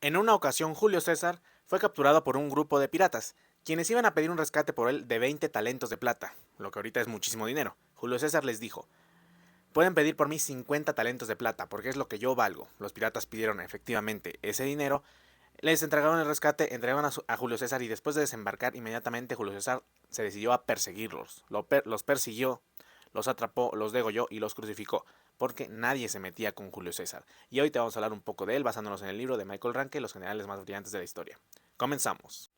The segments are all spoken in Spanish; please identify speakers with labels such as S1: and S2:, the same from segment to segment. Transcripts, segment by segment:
S1: En una ocasión, Julio César fue capturado por un grupo de piratas, quienes iban a pedir un rescate por él de 20 talentos de plata, lo que ahorita es muchísimo dinero. Julio César les dijo: pueden pedir por mí 50 talentos de plata, porque es lo que yo valgo. Los piratas pidieron efectivamente ese dinero, les entregaron el rescate, entregaron a Julio César y después de desembarcar inmediatamente Julio César se decidió a perseguirlos. Los persiguió, los atrapó, los degolló y los crucificó, porque nadie se metía con Julio César. Y hoy te vamos a hablar un poco de él basándonos en el libro de Michael Ranke, Los generales más brillantes de la historia. Comenzamos.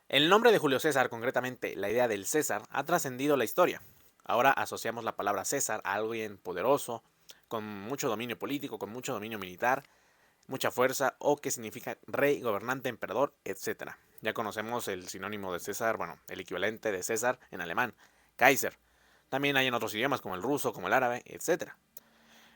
S1: El nombre de Julio César, concretamente la idea del César, ha trascendido la historia. Ahora asociamos la palabra César a alguien poderoso, con mucho dominio político, con mucho dominio militar, mucha fuerza, o que significa rey, gobernante, emperador, etc. Ya conocemos el sinónimo de César, bueno, el equivalente de César en alemán, Kaiser. También hay en otros idiomas como el ruso, como el árabe, etc.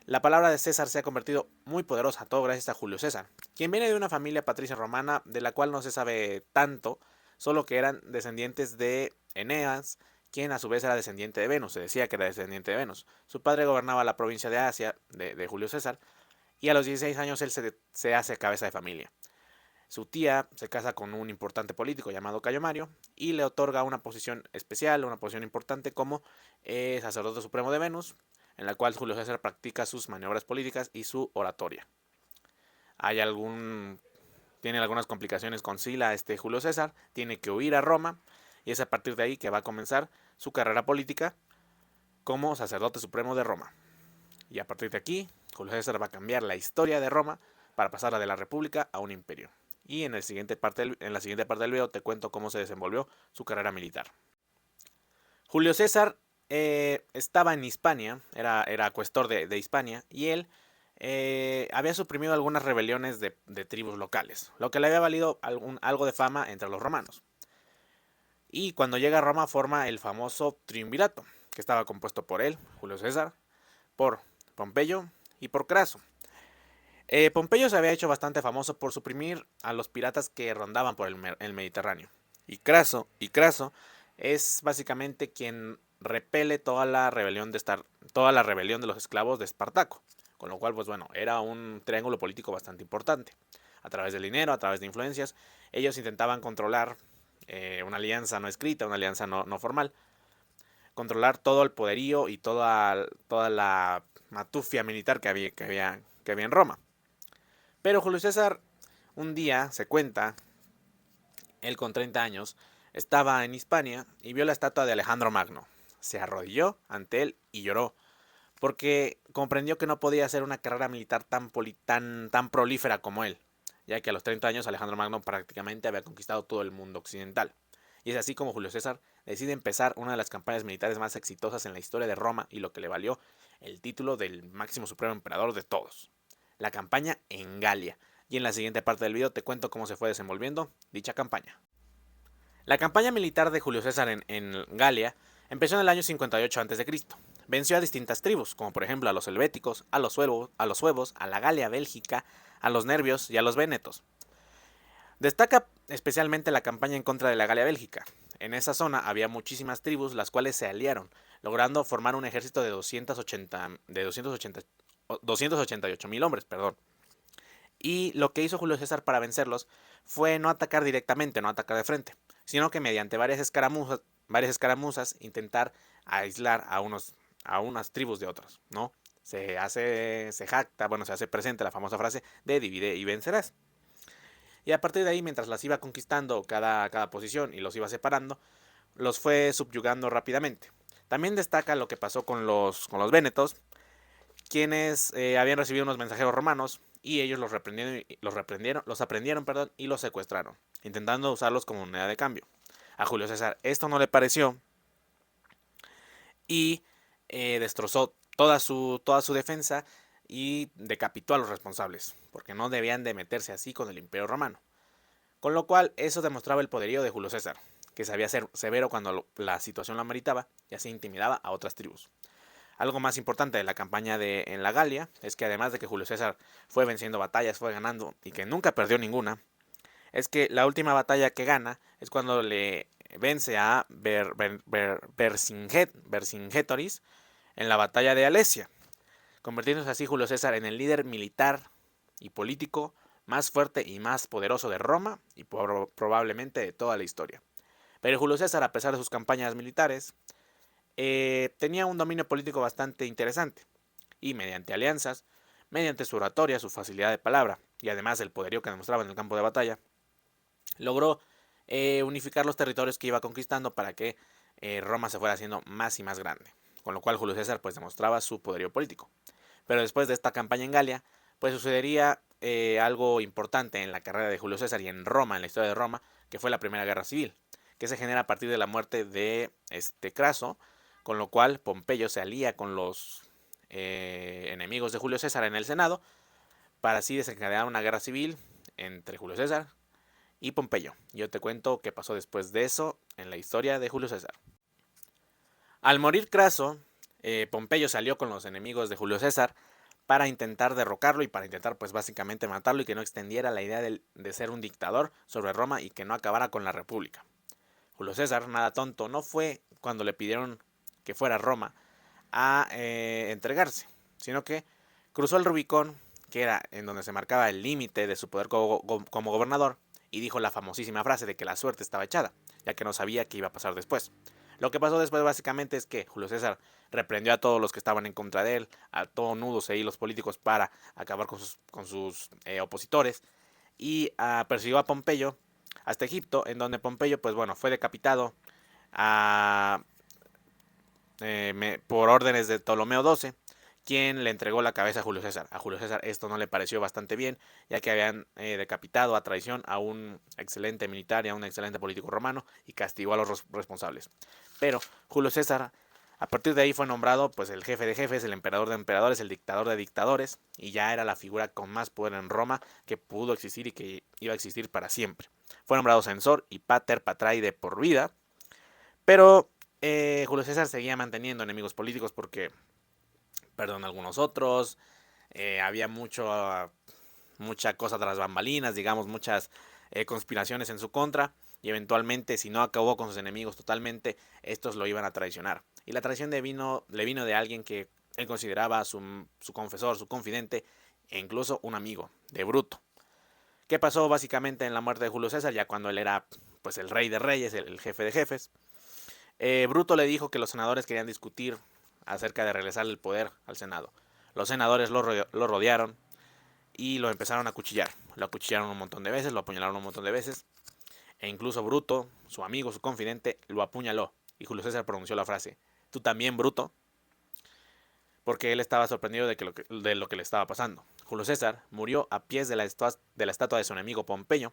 S1: La palabra de César se ha convertido muy poderosa, todo gracias a Julio César, quien viene de una familia patricia romana de la cual no se sabe tanto, solo que eran descendientes de Eneas, quien a su vez era descendiente de Venus, se decía que era descendiente de Venus. Su padre gobernaba la provincia de Asia, de Julio César, y a los 16 años él se hace cabeza de familia. Su tía se casa con un importante político llamado Cayo Mario y le otorga una posición especial, una posición importante como sacerdote supremo de Venus, en la cual Julio César practica sus maniobras políticas y su oratoria. Hay algún Tiene algunas complicaciones con Sila, Julio César, tiene que huir a Roma y es a partir de ahí que va a comenzar su carrera política como sacerdote supremo de Roma. Y a partir de aquí, Julio César va a cambiar la historia de Roma para pasarla de la república a un imperio. Y en la siguiente parte del video te cuento cómo se desenvolvió su carrera militar. Julio César estaba en Hispania, era cuestor de Hispania, y él había suprimido algunas rebeliones de tribus locales, lo que le había valido algo de fama entre los romanos. Y cuando llega a Roma forma el famoso triunvirato, que estaba compuesto por él, Julio César, por Pompeyo y por Craso. Pompeyo se había hecho bastante famoso por suprimir a los piratas que rondaban por el Mediterráneo. Y Craso es básicamente quien repele toda la rebelión de los esclavos de Espartaco. Con lo cual, pues bueno, era un triángulo político bastante importante. A través del dinero, a través de influencias, ellos intentaban controlar una alianza no escrita, una alianza no formal, controlar todo el poderío y toda la matufia militar que había en Roma. Pero Julio César un día se cuenta, él con 30 años, estaba en Hispania y vio la estatua de Alejandro Magno. Se arrodilló ante él y lloró, porque comprendió que no podía hacer una carrera militar tan prolífera como él, ya que a los 30 años Alejandro Magno prácticamente había conquistado todo el mundo occidental. Y es así como Julio César decide empezar una de las campañas militares más exitosas en la historia de Roma y lo que le valió el título del máximo supremo emperador de todos, la campaña en Galia. Y en la siguiente parte del video te cuento cómo se fue desenvolviendo dicha campaña. La campaña militar de Julio César en Galia empezó en el año 58 a.C. Venció a distintas tribus, como por ejemplo a los helvéticos, a los suevos, a la Galia bélgica, a los nervios y a los vénetos. Destaca especialmente la campaña en contra de la Galia bélgica. En esa zona había muchísimas tribus las cuales se aliaron, logrando formar un ejército de 288.000 hombres, perdón. Y lo que hizo Julio César para vencerlos fue no atacar directamente, no atacar de frente, sino que mediante varias escaramuzas intentar aislar a unas tribus de otras, ¿no? Se jacta, bueno, se hace presente la famosa frase de divide y vencerás. Y a partir de ahí, mientras las iba conquistando cada posición y los iba separando, los fue subyugando rápidamente. También destaca lo que pasó con los vénetos, quienes habían recibido unos mensajeros romanos y ellos los aprendieron, perdón, y los secuestraron, intentando usarlos como moneda de cambio. A Julio César esto no le pareció y destrozó toda su defensa y decapitó a los responsables, porque no debían de meterse así con el Imperio Romano. Con lo cual, eso demostraba el poderío de Julio César, que sabía ser severo cuando la situación lo ameritaba y así intimidaba a otras tribus. Algo más importante de la campaña en la Galia es que además de que Julio César fue venciendo batallas, fue ganando y que nunca perdió ninguna, es que la última batalla que gana es cuando le vence a Vercingétorix en la batalla de Alesia, convirtiéndose así Julio César en el líder militar y político más fuerte y más poderoso de Roma y probablemente de toda la historia. Pero Julio César, a pesar de sus campañas militares, tenía un dominio político bastante interesante y mediante alianzas, mediante su oratoria, su facilidad de palabra y además el poderío que demostraba en el campo de batalla, logró unificar los territorios que iba conquistando para que Roma se fuera haciendo más y más grande, con lo cual Julio César pues demostraba su poderío político. Pero después de esta campaña en Galia, pues sucedería algo importante en la carrera de Julio César y en Roma, en la historia de Roma, que fue la Primera Guerra Civil, que se genera a partir de la muerte de Craso, con lo cual Pompeyo se alía con los enemigos de Julio César en el Senado, para así desencadenar una guerra civil entre Julio César y Pompeyo. Yo te cuento qué pasó después de eso en la historia de Julio César. Al morir Craso, Pompeyo salió con los enemigos de Julio César para intentar derrocarlo y para intentar pues básicamente matarlo y que no extendiera la idea de ser un dictador sobre Roma y que no acabara con la república. Julio César, nada tonto, no fue cuando le pidieron que fuera a Roma a entregarse, sino que cruzó el Rubicón, que era en donde se marcaba el límite de su poder como gobernador, y dijo la famosísima frase de que la suerte estaba echada, ya que no sabía qué iba a pasar después. Lo que pasó después básicamente es que Julio César reprendió a todos los que estaban en contra de él, a todos nudos e hilos políticos para acabar con sus opositores, y persiguió a Pompeyo hasta Egipto, en donde Pompeyo pues bueno, fue decapitado a, por órdenes de Ptolomeo XII, quien le entregó la cabeza a Julio César. A Julio César esto no le pareció bastante bien, ya que habían decapitado a traición a un excelente militar y a un excelente político romano y castigó a los responsables. Pero Julio César, a partir de ahí fue nombrado pues el jefe de jefes, el emperador de emperadores, el dictador de dictadores, y ya era la figura con más poder en Roma que pudo existir y que iba a existir para siempre. Fue nombrado censor y pater patrae de por vida, pero Julio César seguía manteniendo enemigos políticos porque perdón, algunos otros, había mucha cosa tras bambalinas, digamos, muchas conspiraciones en su contra, y eventualmente, si no acabó con sus enemigos totalmente, estos lo iban a traicionar. Y la traición le vino de alguien que él consideraba su confesor, su confidente, e incluso un amigo, de Bruto. ¿Qué pasó básicamente en la muerte de Julio César? Ya cuando él era pues el rey de reyes, el jefe de jefes, Bruto le dijo que los senadores querían discutir acerca de regresar el poder al Senado. Los senadores lo rodearon y lo empezaron a acuchillar. Lo acuchillaron un montón de veces, lo apuñalaron un montón de veces. E incluso Bruto, su amigo, su confidente, lo apuñaló. Y Julio César pronunció la frase, ¿tú también, Bruto? Porque él estaba sorprendido de lo que le estaba pasando. Julio César murió a pies de la estatua de su enemigo Pompeyo,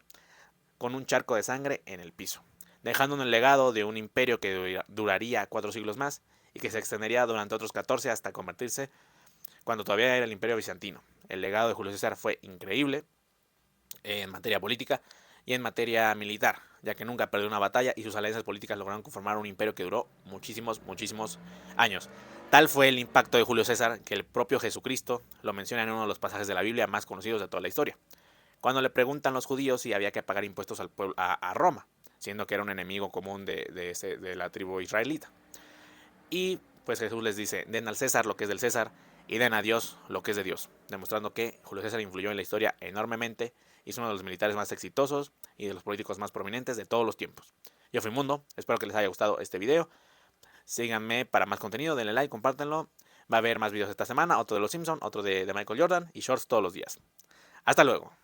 S1: con un charco de sangre en el piso, dejando un legado de un imperio que duraría 4 siglos más y que se extendería durante otros 14 hasta convertirse cuando todavía era el imperio bizantino. El legado de Julio César fue increíble en materia política y en materia militar, ya que nunca perdió una batalla y sus alianzas políticas lograron conformar un imperio que duró muchísimos años. Tal fue el impacto de Julio César que el propio Jesucristo lo menciona en uno de los pasajes de la Biblia más conocidos de toda la historia, cuando le preguntan los judíos si había que pagar impuestos al pueblo, a Roma, siendo que era un enemigo común de la tribu israelita. Y pues Jesús les dice, den al César lo que es del César y den a Dios lo que es de Dios, demostrando que Julio César influyó en la historia enormemente y es uno de los militares más exitosos y de los políticos más prominentes de todos los tiempos. Yo fui Mundo, espero que les haya gustado este video. Síganme para más contenido, denle like, compártanlo. Va a haber más videos esta semana, otro de los Simpsons, otro de Michael Jordan y shorts todos los días. Hasta luego.